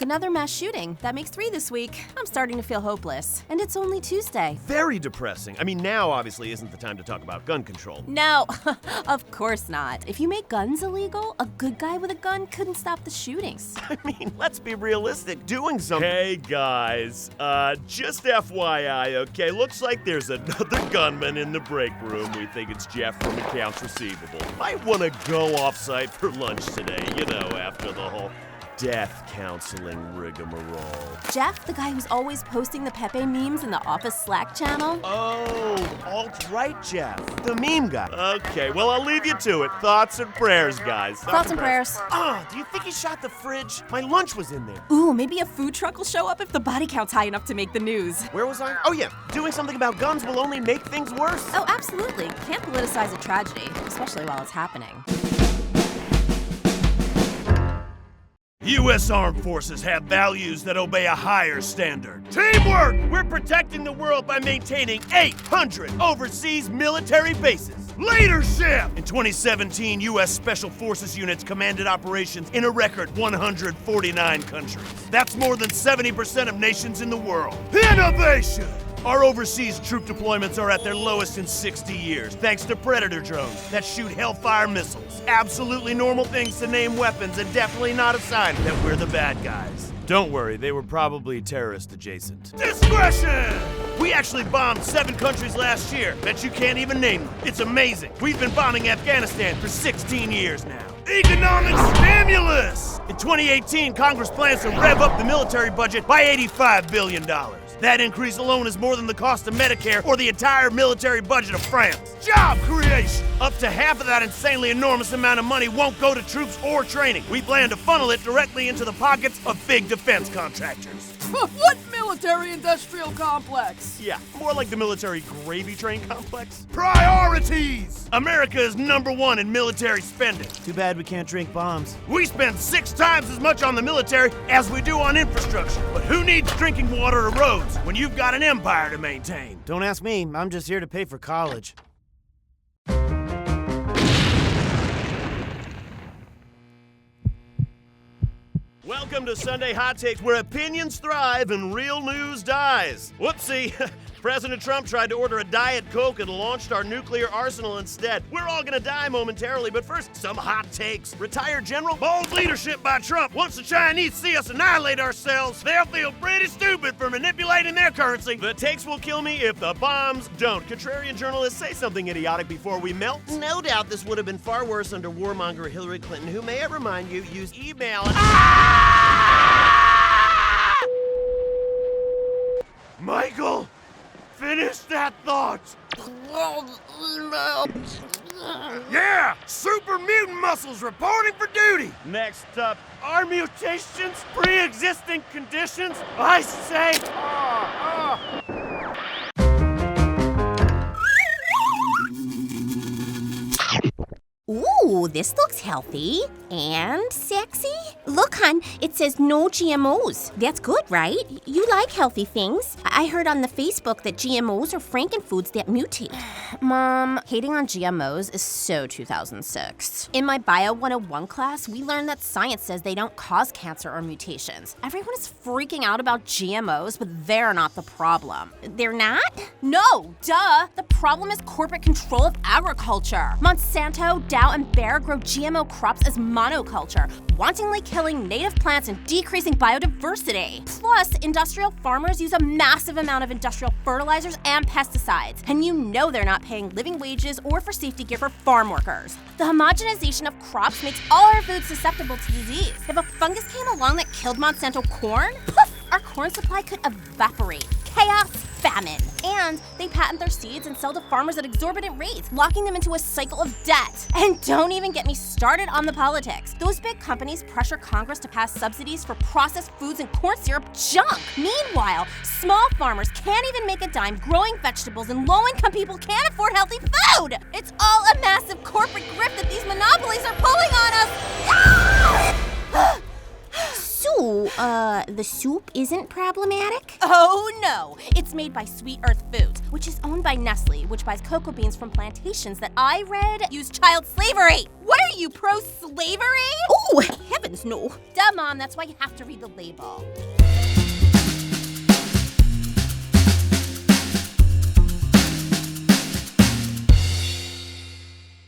another mass shooting. That makes 3 this week. I'm starting to feel hopeless. And it's only Tuesday. Very depressing. I mean, now obviously isn't the time to talk about gun control. No, of course not. If you make guns illegal, a good guy with a gun couldn't stop the shootings. I mean, let's be realistic. Doing something... Hey, guys. Just FYI, okay? Looks like there's another gunman in the break room. We think it's Jeff from Accounts Receivable. Might want to go off-site for lunch today, you know, after the whole death counseling rigmarole. Jeff, the guy who's always posting the Pepe memes in the office Slack channel? Oh, alt-right Jeff, the meme guy. Okay, well, I'll leave you to it. Thoughts and prayers, guys. Thoughts and prayers. Do you think he shot the fridge? My lunch was in there. Ooh, maybe a food truck will show up if the body count's high enough to make the news. Where was I? Oh yeah, doing something about guns will only make things worse. Oh, absolutely. Can't politicize a tragedy, especially while it's happening. U.S. Armed Forces have values that obey a higher standard. Teamwork! We're protecting the world by maintaining 800 overseas military bases. Leadership! In 2017, U.S. Special Forces units commanded operations in a record 149 countries. That's more than 70% of nations in the world. Innovation! Our overseas troop deployments are at their lowest in 60 years, thanks to Predator drones that shoot Hellfire missiles. Absolutely normal things to name weapons, and definitely not a sign that we're the bad guys. Don't worry, they were probably terrorist adjacent. Discretion! We actually bombed 7 countries last year. Bet you can't even name them. It's amazing. We've been bombing Afghanistan for 16 years now. Economic stimulus! In 2018, Congress plans to rev up the military budget by $85 billion. That increase alone is more than the cost of Medicare or the entire military budget of France. Job creation! Up to half of that insanely enormous amount of money won't go to troops or training. We plan to funnel it directly into the pockets of big defense contractors. What military-industrial complex? Yeah, more like the military gravy train complex. Priorities! America is #1 in military spending. Too bad we can't drink bombs. We spend 6 times as much on the military as we do on infrastructure. But who needs drinking water or roads when you've got an empire to maintain? Don't ask me. I'm just here to pay for college. Welcome to Sunday Hot Takes, where opinions thrive and real news dies. Whoopsie. President Trump tried to order a Diet Coke and launched our nuclear arsenal instead. We're all gonna die momentarily, but first, some hot takes. Retired General, bold leadership by Trump. Once the Chinese see us annihilate ourselves, they'll feel pretty stupid for manipulating their currency. The takes will kill me if the bombs don't. Contrarian journalists, say something idiotic before we melt. No doubt this would have been far worse under warmonger Hillary Clinton, who, may I remind you, used email. Michael, finish that thought. Yeah! Super mutant muscles reporting for duty! Next up, are mutations pre-existing conditions? I say... Ooh, this looks healthy and sexy. Look, hon, it says no GMOs. That's good, right? You like healthy things. I heard on the Facebook that GMOs are frankenfoods that mutate. Mom, hating on GMOs is so 2006. In my Bio 101 class, we learned that science says they don't cause cancer or mutations. Everyone is freaking out about GMOs, but they're not the problem. They're not? No, duh. The problem is corporate control of agriculture. Monsanto, Dow, and Bayer grow GMO crops as monoculture, wantonly killing native plants and decreasing biodiversity. Plus, industrial farmers use a massive amount of industrial fertilizers and pesticides, and you know they're not paying living wages or for safety gear for farm workers. The homogenization of crops makes all our food susceptible to disease. If a fungus came along that killed Monsanto corn, poof, our corn supply could evaporate. Chaos, famine. And they patent their seeds and sell to farmers at exorbitant rates, locking them into a cycle of debt. And don't even get me started on the politics. Those big companies pressure Congress to pass subsidies for processed foods and corn syrup junk. Meanwhile, small farmers can't even make a dime growing vegetables, and low-income people can't afford healthy food. It's all a massive corporate grip that these monopolies are pulling on us. So, the soup isn't problematic? Oh no! It's made by Sweet Earth Foods, which is owned by Nestle, which buys cocoa beans from plantations that I read use child slavery. What are you, pro-slavery? Oh, heavens no. Duh, Mom, that's why you have to read the label.